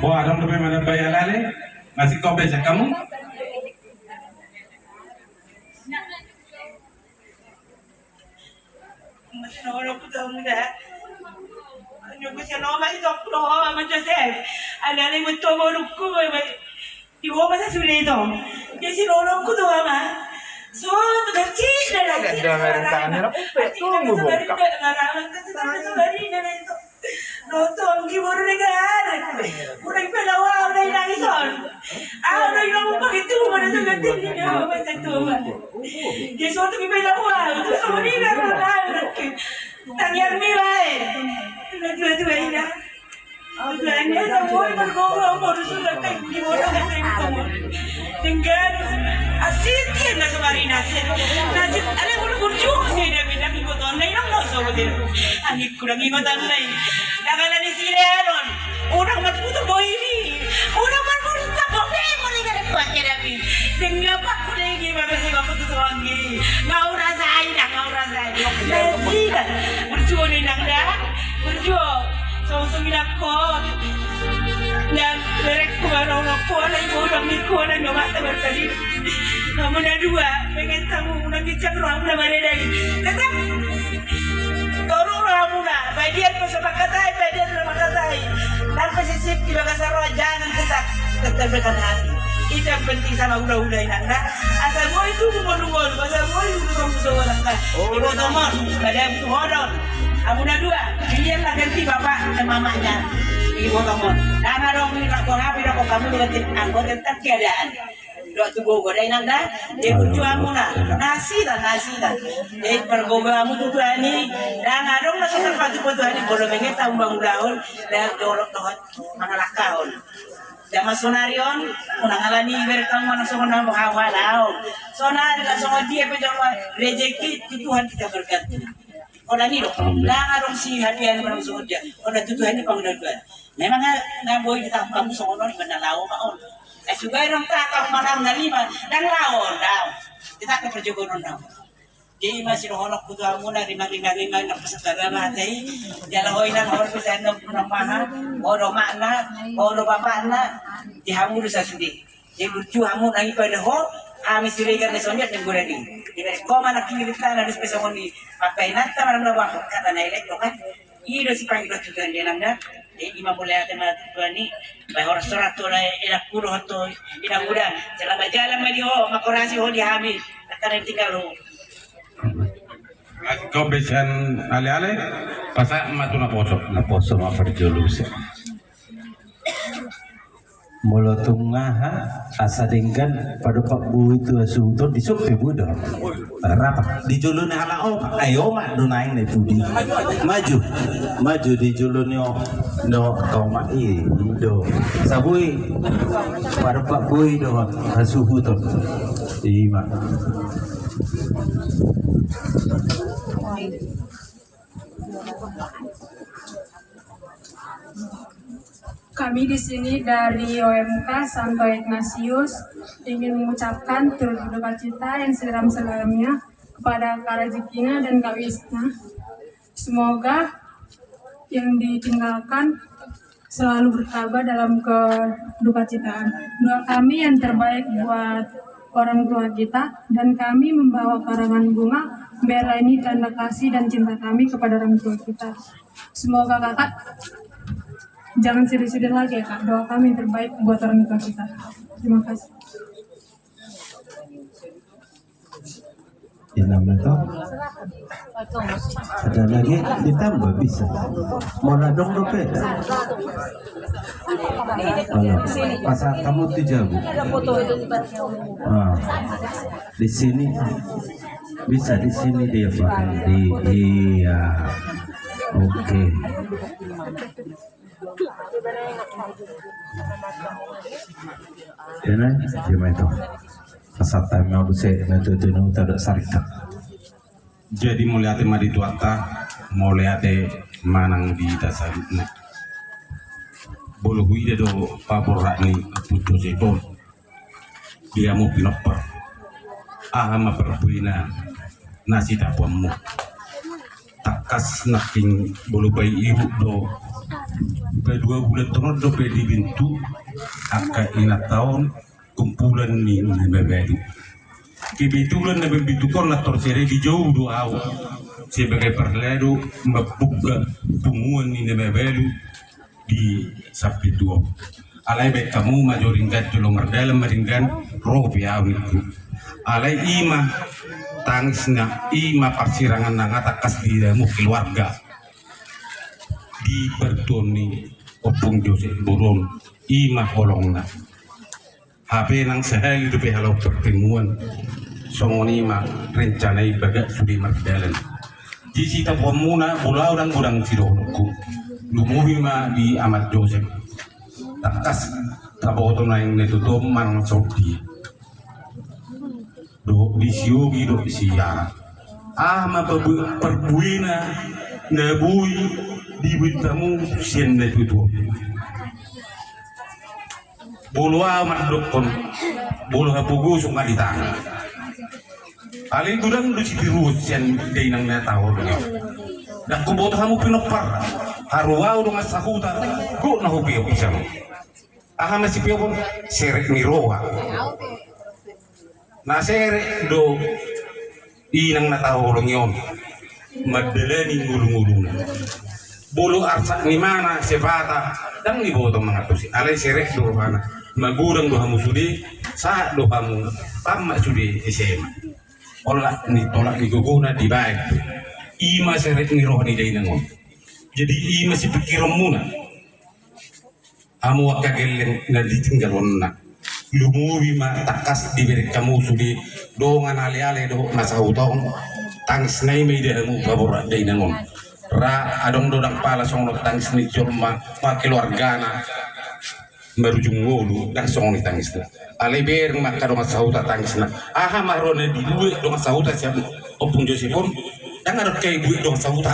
Bo adam do mana bayalale masih kobe sa kamu. Masih nolok ko daw muna. Ano ko siya no masih tok no ama Joseph. Alale mo to mo ko iwo masa suledo. Jadi nolok ko daw ama. So, kecil dah. Ada merentangan era upet tuh buka. Nonton gimana negara, udah pelawa udah nangison, udah ngomong begitu mana tu ganti dia macam tu, dia suatu pelawa tu semua ni orang tangiar mewah, dua ini, tujuannya semua bergolong baru sudah kayak gimana kamu, dengan asyik dia nak semari nasib, ada berjuang sih dia bilang ikut online nak masuk dia, angin kurang ikut online. Nakalan ni sila ron. Unang matuto boy ni. Unang marmurita po. Mo ni ka nagkuhan niya namin. Nangyapak ko na yung iba kasi mapututuhan niya. Ngaura sa ayin na, ngaura sa ayin. Nasigan. Berjuo ni nang da. Berjuo. So, sungin ako. Nag-direct ko araw na ko. Alay mo, ramit ko. Alay mo, mata berkali. Namun na dua. Pengen tamu. Nag-itsak roham na mariday. Tetap. Toro ramuna, bagian pesepakatai, bagian lemakatai. Dan pesisip di Bagasaro jangan tetap hati. Itu yang penting sama udah inanda. Asal gua itu ngomong, asal gua itu ngomong orang kan. Ibu tomon, ada butuh hodon. Abuna dua, dia lah ganti bapak dan mamanya. Ibu tomon. Dan ada orang bilang kau ngapain kau kamu ganti anggota tetap keadaan. Dua tu gogo dah inanda, dia berjuang muna, nasi dah. Dia bergogo amu tu ani, dan adong nak terpatu tu ani boleh menget tahu bangun daun, dan dorok tohat mangalakaon. Zaman sonarion, unangalani berkang mana songan bahawa lau. Sonari lah songan dia pejawa rezeki Tuhan kita berganti. Orang ni loh, dan adong si hadiah mana songan dia, orang Tuhan ni panggil dia. Memang nggak boleh kita kamu songan ni benar lau maon. Juga orang tak manam na lima dan laon daw. Kita ke perjogonon daw. Di masih roholok putu amuna lima na pasagara natin. Jalahoy na hor bisa na maha, oro makna, oro bapakna dihamul sa sindi. Di lucu hamun ang ipada ho, amis dirigan na sonjat ng guradi. Di ko man nakikita na spesa mo ni papainat ta man na ba kata na elektro kan. Iro si pangilo tugan dia namda. Ima mulai akan melakukan ni, bahwa restoran tu lah enak puluh atau enak muda. Jalan jalan madi ho, makorasi ho di habis. Akan tinggal ho. Kau besan ale pasal matu na poso ma perjolus. Mula tengah asa dengkan pada Pak Bu itu asunto disuk ke budak rapat di julun ala ayo mak do naing ne budi maju di julun yo no kau mak do sabui pada Pak Bu do asuhu to mak Kami di sini dari OMK Santo Ignatius ingin mengucapkan turut berduka cita yang sedalam-sedalamnya kepada Kak Rezekina dan Kak Wisna. Semoga yang ditinggalkan selalu bertabah dalam kedukacitaan. Doa kami yang terbaik buat orang tua kita, dan kami membawa karangan bunga biarlah ini tanda kasih dan cinta kami kepada orang tua kita. Semoga kakak jangan sedih-sedih lagi ya kak. Doa kami yang terbaik buat orang tua kita. Terima kasih. Ya namanya ada lagi ditambah bisa. Mau nadong dompet. Pasal kamu tuh jago. Di sini bisa di sini dia pakai iya. Oke. Yana, gimana itu? Pasal time aku saya nanti tu tak sarika. Jadi mulai ate madi tuata, mulai ate manang di dasar ni. Bolo hui do papor rakni putu sepon. Dia mau pinopper. Ahama perbuina nasi tapuamu. Takas naking bolo bayi ibu do kedua bulan tahun do dibentuk akak ina tahun kumpulan ni bebedu kebetulan na bentukan na torsere di jauh do aw sebagai perledo membuka pumuan ni bebedu di sapi dua alai baik kamu majoringkan tolong dalam meringkan roh piawiku alai ima tangisna ima persirangan ngatakas di dalam keluarga di bertoni opung Joseph Boron ima holongna HP nang sehari itu halau pertemuan songoni ma rencana ibadah sudah mardalan di sita pomuna pulau dan gudang sidonoku lumuhi ma di Amat Joseph takas taboto na yang netuto manang sodi do disiogi do sia ma perbuina nabui di bitamu sien netuto bulu amat dokon bulu hapugu sunga di tangan alin gudang du citirus sien dei nang na tahu do dak ko boto hamu pinopar haruau do ngasahuta go na hobi pisang aha masih pio pun serek miroa na serek do inang na tahu do nyon madeleni ngulung-ngulung bulu arsa ni mana sebata dan ni boto mangatusi alai serek do mana magurang do hamu sudi sa do hamu pamma sudi SMA olah ni tolak ni guguna di baik ima serek ni roh ni dai nangon jadi ima si pikiran muna amu wakageleng na ditinggal onna lumuwi ma takas diberi kamu sudi dongan ale-ale do masautong tangis nai me de hamu babora dai nangon ra adong dodang pala song tangis ni cuma ma keluargana merujung ngolu dan song ni tangis na ale ber maka dong sauta tangis na aha marone di duwe dong sauta siap opung Joseph pun yang ada kayak ibu dong sauta